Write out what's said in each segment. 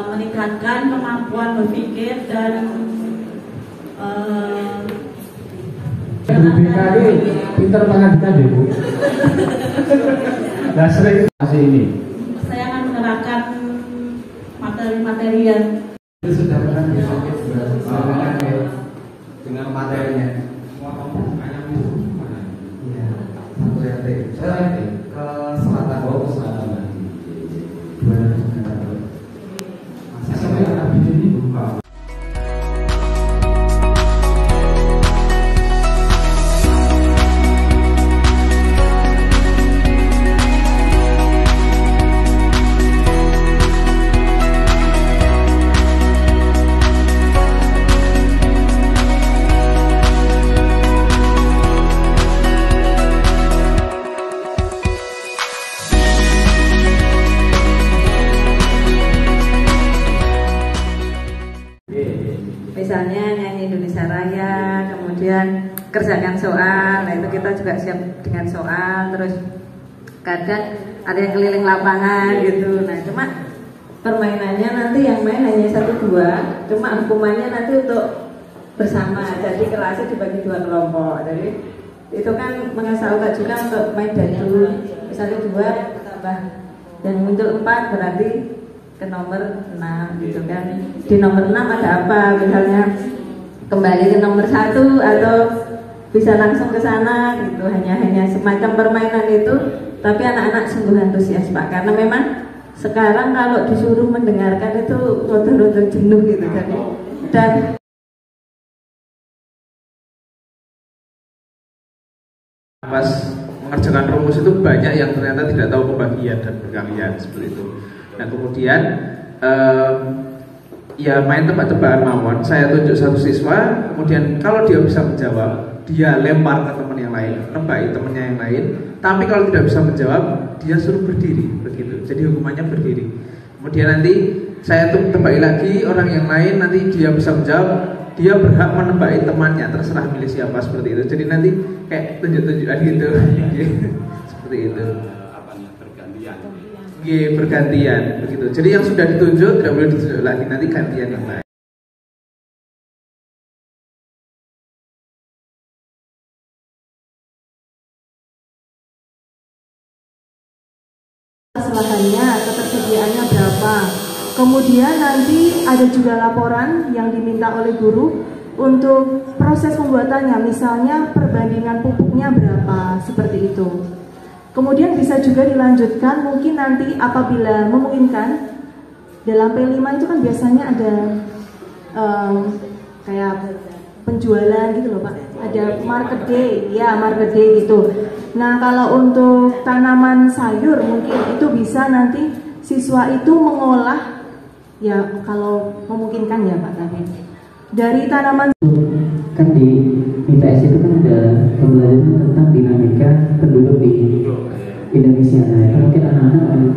meningkatkan kemampuan berpikir dan pinter mengajar deh Bu. Nah sering kasih ini. Saya akan menerapkan materi-materi yang Sudah pernah dipakai dengan materinya. Iya. Satu RT. Saya ke selatan, bawa ke selatan. Sampai habis ini buka. Misalnya nyanyi Indonesia Raya, kemudian kerjakan soal, nah itu kita juga siap dengan soal, terus kadang ada yang keliling lapangan gitu. Nah cuma permainannya nanti yang main hanya 1-2, cuma hukumannya nanti untuk bersama, jadi kelasnya dibagi 2 kelompok. Jadi itu kan mengasah otak juga untuk main dadu, misalnya 2 tambah yang muncul 4 berarti ke nomor 6 gitu kan. Di nomor 6 ada apa, misalnya kembali ke nomor 1 atau bisa langsung ke sana gitu. Hanya semacam permainan itu, tapi anak-anak sungguh antusias Pak, karena memang sekarang kalau disuruh mendengarkan itu roda-roda jenuh gitu kan. Dan pas mengerjakan rumus itu banyak yang ternyata tidak tahu pembagian dan perkalian seperti itu. Nah kemudian ya main tebak-tebakan mawon, saya tunjuk satu siswa, kemudian kalau dia bisa menjawab, dia lempar ke teman yang lain, nebaki temannya yang lain. Tapi kalau tidak bisa menjawab, dia suruh berdiri begitu. Jadi hukumannya berdiri. Kemudian nanti saya tebaki lagi orang yang lain, nanti dia bisa menjawab, dia berhak menebaki temannya, terserah milih siapa seperti itu. Jadi nanti kayak tunjuk-tunjukan gitu. Seperti itu. Bergantian begitu. Jadi yang sudah ditunjuk tidak boleh ditunjuk lagi, nanti gantian yang lain. Lahannya, ketersediaannya berapa. Kemudian nanti ada juga laporan yang diminta oleh guru untuk proses pembuatannya, misalnya perbandingan pupuknya berapa, seperti itu. Kemudian bisa juga dilanjutkan mungkin nanti apabila memungkinkan, dalam P5 itu kan biasanya ada kayak penjualan gitu loh Pak, ada market day, ya market day gitu. Nah kalau untuk tanaman sayur mungkin itu bisa nanti siswa itu mengolah, ya kalau memungkinkan ya Pak tadi, dari tanaman. Kan di ITS itu kan ada pembelajaran tentang dinamika penduduk di Indonesia. Nah itu mungkin anak-anak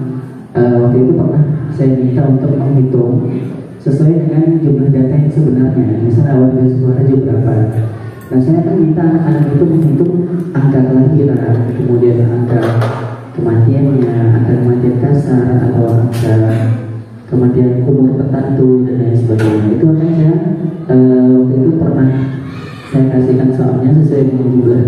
waktu itu pernah saya minta untuk menghitung sesuai dengan jumlah data yang sebenarnya, misalnya awal suara berapa. Nah saya kan minta anak-anak itu menghitung angka kelahiran, kemudian angka kematiannya, angka kematian kasar atau angka kematian umur tertentu dan lain sebagainya. Itu akan saya waktu itu pernah saya kasihkan soalnya sesuai dengan jumlah